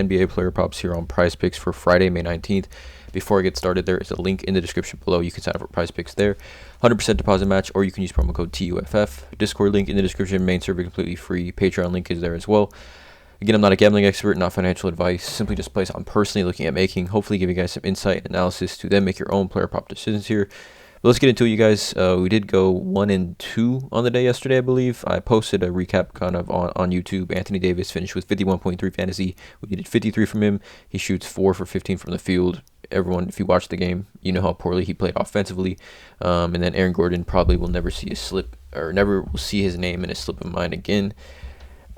NBA player props here on PrizePicks for Friday, May 19th. Before I get started, there is a link in the description below. You can sign up for PrizePicks there. 100% deposit match, or you can use promo code TUFF. Discord link in the description. Main server completely free. Patreon link is there as well. Again, I'm not a gambling expert, not financial advice. Simply just plays I'm personally looking at making. Hopefully give you guys some insight and analysis to then make your own player prop decisions here. But let's get into it, you guys. We did go 1-2 on the day yesterday, I believe. I posted a recap kind of on YouTube. Anthony Davis finished with 51.3 fantasy. We needed 53 from him. He shoots 4 for 15 from the field. Everyone, if you watch the game, you know how poorly he played offensively. And then Aaron Gordon probably will never see never will see his name in a slip of mind again.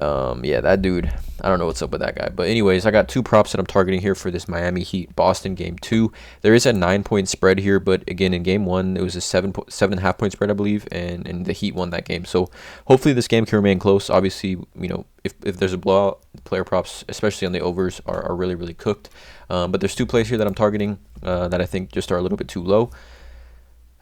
Yeah, that dude, I don't know what's up with that guy. But anyways, I got two props that I'm targeting here for this Miami Heat Boston game 2. There is a 9-point spread here, but again, in game 1, it was a 7.5 point spread, I believe, and the Heat won that game. So hopefully this game can remain close. Obviously, you know, if there's a blowout, player props, especially on the overs, are really, really cooked. But there's two plays here that I'm targeting that I think just are a little bit too low.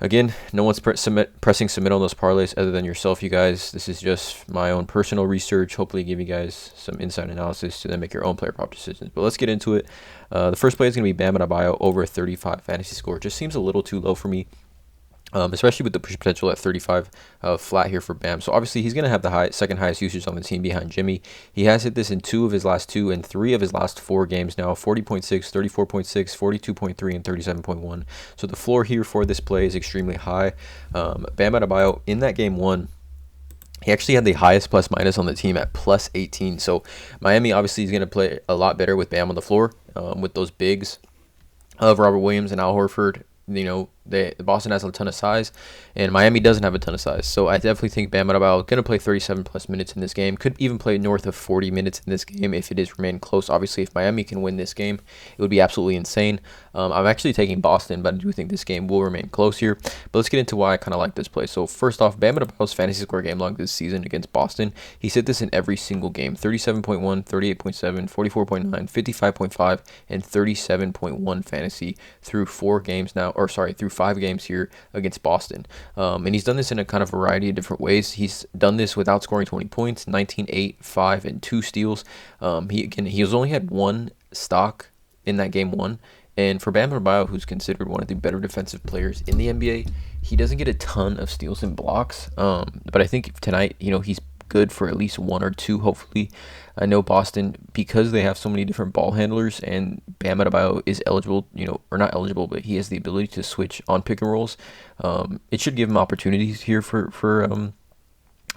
Again, no one's pressing submit on those parlays other than yourself, you guys. This is just my own personal research. Hopefully give you guys some inside analysis to then make your own player prop decisions. But let's get into it. The first play is going to be Bam Adebayo over a 35 fantasy score. Just seems a little too low for me. Especially with the push potential at 35 flat here for Bam. So obviously he's going to have the second highest usage on the team behind Jimmy. He has hit this in 2 of his last 2 and 3 of his last 4 games now. 40.6, 34.6, 42.3, and 37.1. So the floor here for this play is extremely high. Bam Adebayo in that game 1, he actually had the highest plus minus on the team at plus 18. So Miami obviously is going to play a lot better with Bam on the floor with those bigs of Robert Williams and Al Horford. You know, Boston has a ton of size, and Miami doesn't have a ton of size. So I definitely think Bam Adebayo is going to play 37 plus minutes in this game. Could even play north of 40 minutes in this game if it is remain close. Obviously, if Miami can win this game, it would be absolutely insane. I'm actually taking Boston, but I do think this game will remain close here. But let's get into why I kind of like this play. So first off, Bam Adebayo's fantasy score game log this season against Boston, he's hit this in every single game. 37.1, 38.7, 44.9, 55.5, and 37.1 fantasy through 4 games now, through 5 games here against Boston. And he's done this in a kind of variety of different ways. He's done this without scoring 20 points, 19, 8, 5, and 2 steals. He has only had 1 stock in that game 1. And for Bam Adebayo, who's considered one of the better defensive players in the NBA, he doesn't get a ton of steals and blocks. But I think tonight, you know, he's good for at least 1 or 2, hopefully. I know Boston, because they have so many different ball handlers, and Bam Adebayo is eligible, you know, or not eligible, but he has the ability to switch on pick and rolls. It should give him opportunities here for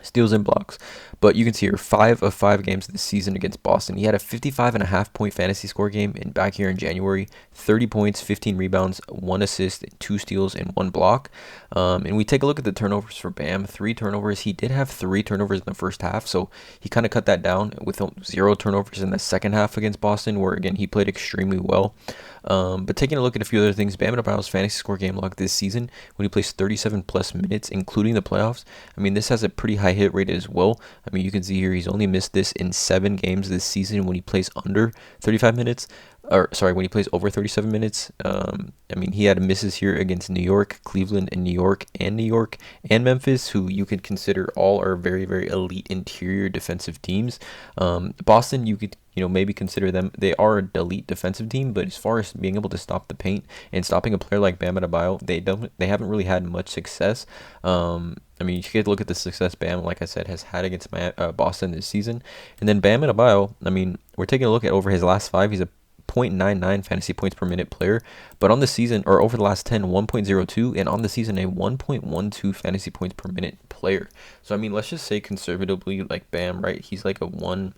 steals and blocks. But you can see here 5 of 5 games this season against Boston, he had a 55.5 point fantasy score game back here in January. 30 points, 15 rebounds, 1 assist, 2 steals, and 1 block. And we take a look at the turnovers for Bam. 3 turnovers. He did have 3 turnovers in the first half, so he kind of cut that down with 0 turnovers in the second half against Boston, where again he played extremely well. But taking a look at a few other things, Bam Adebayo's fantasy score game log this season, when he plays 37 plus minutes, including the playoffs, I mean, this has a pretty high hit rate as well. I mean, you can see here he's only missed this in 7 games this season when he plays under 35 minutes. When he plays over 37 minutes. I mean, he had misses here against New York, Cleveland, and New York, and Memphis, who you could consider all are very, very elite interior defensive teams. Boston, you could, you know, maybe consider them. They are an elite defensive team, but as far as being able to stop the paint and stopping a player like Bam Adebayo, they haven't really had much success. I mean, you get to look at the success Bam, like I said, has had against Boston this season. And then Bam Adebayo, I mean, we're taking a look at over his last 5, he's a 0.99 fantasy points per minute player, but on the season, or over the last 10, 1.02, and on the season, a 1.12 fantasy points per minute player. So I mean, let's just say conservatively, like Bam, right, he's like let's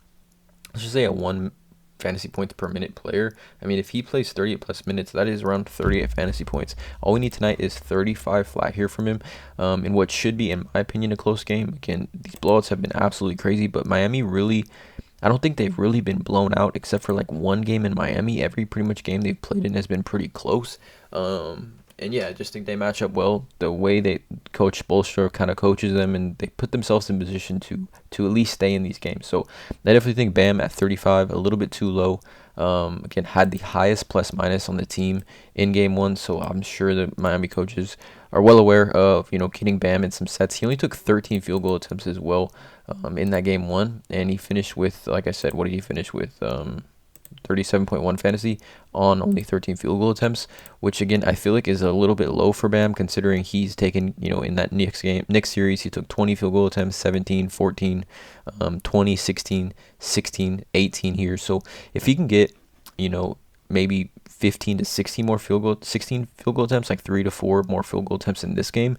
just say a 1 fantasy points per minute player. I mean, if he plays 38 plus minutes, that is around 38 fantasy points. All we need tonight is 35 flat here from him, in what should be, in my opinion, a close game. Again, these blowouts have been absolutely crazy, but Miami really, I don't think they've really been blown out except for like 1 game in Miami. Every pretty much game they've played in has been pretty close. And yeah, I just think they match up well. The way they Coach Spoelstra kind of coaches them, and they put themselves in position to at least stay in these games. So I definitely think Bam at 35, a little bit too low. Again, had the highest plus minus on the team in game 1, so I'm sure the Miami coaches are well aware of, you know, getting Bam in some sets. He only took 13 field goal attempts as well in that game 1, and he finished with, like I said, what did he finish with? 37.1 fantasy on only 13 field goal attempts, which again I feel like is a little bit low for Bam, considering he's taken, in that Knicks series, he took 20 field goal attempts, 17, 14, 20, 16, 16, 18 here. So if he can get, maybe 15 to 16 field goal attempts, like 3 to 4 more field goal attempts in this game.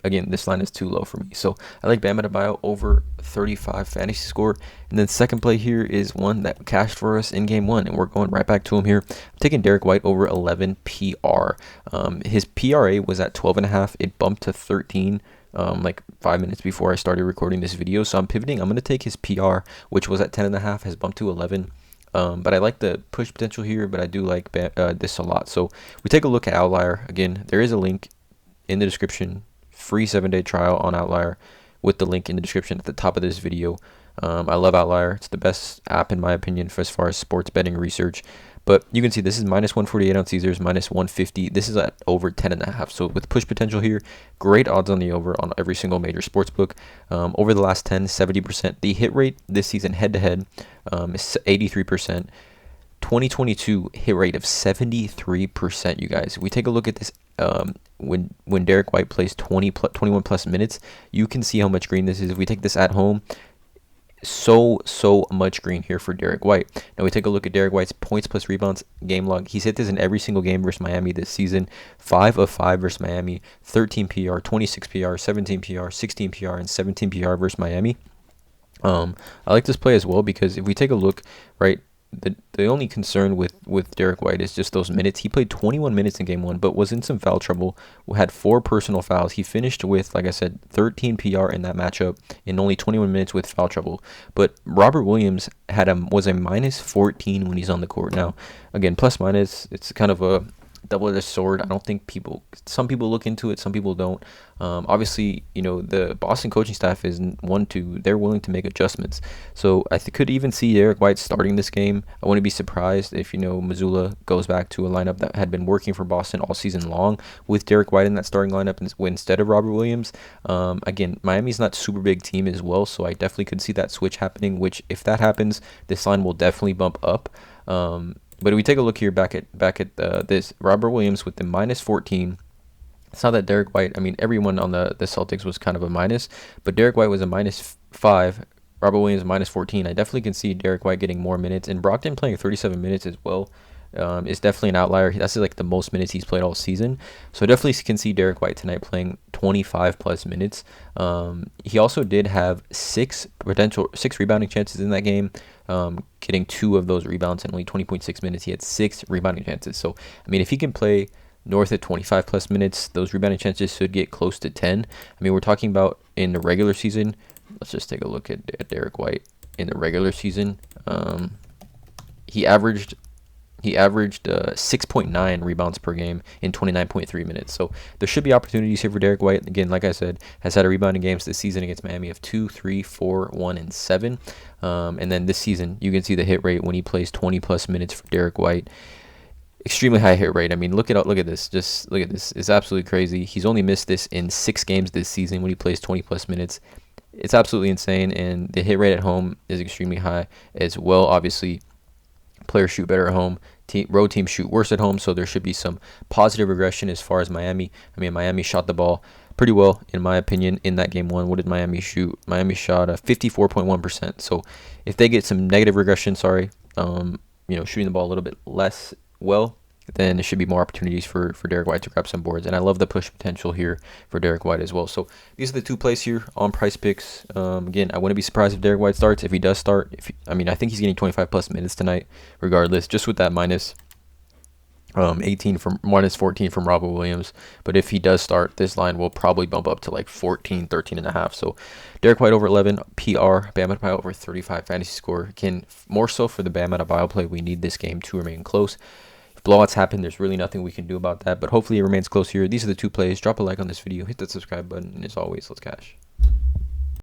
Again, this line is too low for me. So I like Bam Adebayo over 35 fantasy score. And then second play here is one that cashed for us in game one, and we're going right back to him here. I'm taking Derek White over 11 PR. His PRA was at 12.5. It bumped to 13. Like 5 minutes before I started recording this video. So I'm pivoting. I'm going to take his PR, which was at 10.5, has bumped to 11. But I like the push potential here, but I do like this a lot. So we take a look at Outlier. Again, there is a link in the description, free 7-day trial on Outlier with the link in the description at the top of this video. I love Outlier. It's the best app in my opinion for as far as sports betting research. But you can see this is minus 148 on Caesars, minus 150. This is at over 10.5. So with push potential here, great odds on the over on every single major sports book. Over the last 10, 70%. The hit rate this season head to head is 83%. 2022 hit rate of 73%. You guys, if we take a look at this, when Derek White plays 21 plus minutes, you can see how much green this is. If we take this at home, so much green here for Derek White. Now we take a look at Derek White's points plus rebounds game log. He's hit this in every single game versus Miami this season. 5 of 5 versus Miami, 13 PR, 26 PR, 17 PR, 16 PR, and 17 PR versus Miami. I like this play as well because if we take a look, right, the only concern with Derek White is just those minutes. He played 21 minutes in game one, but was in some foul trouble. Had 4 personal fouls. He finished with, like I said, 13 PR in that matchup in only 21 minutes with foul trouble. But Robert Williams was a minus 14 when he's on the court. Now, again, plus minus, it's kind of a double-edged sword. I don't think some people look into it, some people don't. Obviously, the Boston coaching staff they're willing to make adjustments. So I could even see Derek White starting this game. I wouldn't be surprised if, Mazzulla goes back to a lineup that had been working for Boston all season long with Derek White in that starting lineup instead of Robert Williams. Again, Miami's not super big team as well, so I definitely could see that switch happening, which if that happens, this line will definitely bump up. But if we take a look here back at this, Robert Williams with the minus 14. It's not that Derek White, everyone on the Celtics was kind of a minus, but Derek White was a minus 5. Robert Williams minus 14. I definitely can see Derek White getting more minutes, and Brogdon playing 37 minutes as well. Is definitely an outlier. That's like the most minutes he's played all season. So I definitely can see Derek White tonight playing 25 plus minutes. He also did have 6 rebounding chances in that game, getting 2 of those rebounds in only 20.6 minutes. He had 6 rebounding chances. So, if he can play north at 25 plus minutes, those rebounding chances should get close to 10. We're talking about in the regular season. Let's just take a look at Derek White in the regular season. He averaged 6.9 rebounds per game in 29.3 minutes. So there should be opportunities here for Derek White. Again, like I said, has had a rebounding games this season against Miami of 2, 3, 4, 1, and 7. And then this season, you can see the hit rate when he plays 20 plus minutes for Derek White. Extremely high hit rate. Look at this. Just look at this. It's absolutely crazy. He's only missed this in 6 games this season when he plays 20 plus minutes. It's absolutely insane, and the hit rate at home is extremely high as well. Obviously, players shoot better at home. Road teams shoot worse at home, so there should be some positive regression as far as Miami. Miami shot the ball pretty well, in my opinion, in that game one. What did Miami shoot? Miami shot 54.1%. So if they get some negative regression, shooting the ball a little bit less well, then there should be more opportunities for Derek White to grab some boards. And I love the push potential here for Derek White as well. So these are the 2 plays here on PrizePicks. Again, I wouldn't be surprised if Derek White starts. If he does start, I think he's getting 25 plus minutes tonight, regardless, just with that minus 14 from Robert Williams. But if he does start, this line will probably bump up to like 14, 13.5. So Derek White over 11 PR, Bam Adebayo over 35 fantasy score. Again, more so for the Bam Adebayo play, we need this game to remain close. If blowouts happen, there's really nothing we can do about that, but hopefully it remains close here. These are the 2 plays. Drop a like on this video, hit that subscribe button, and as always, let's cash.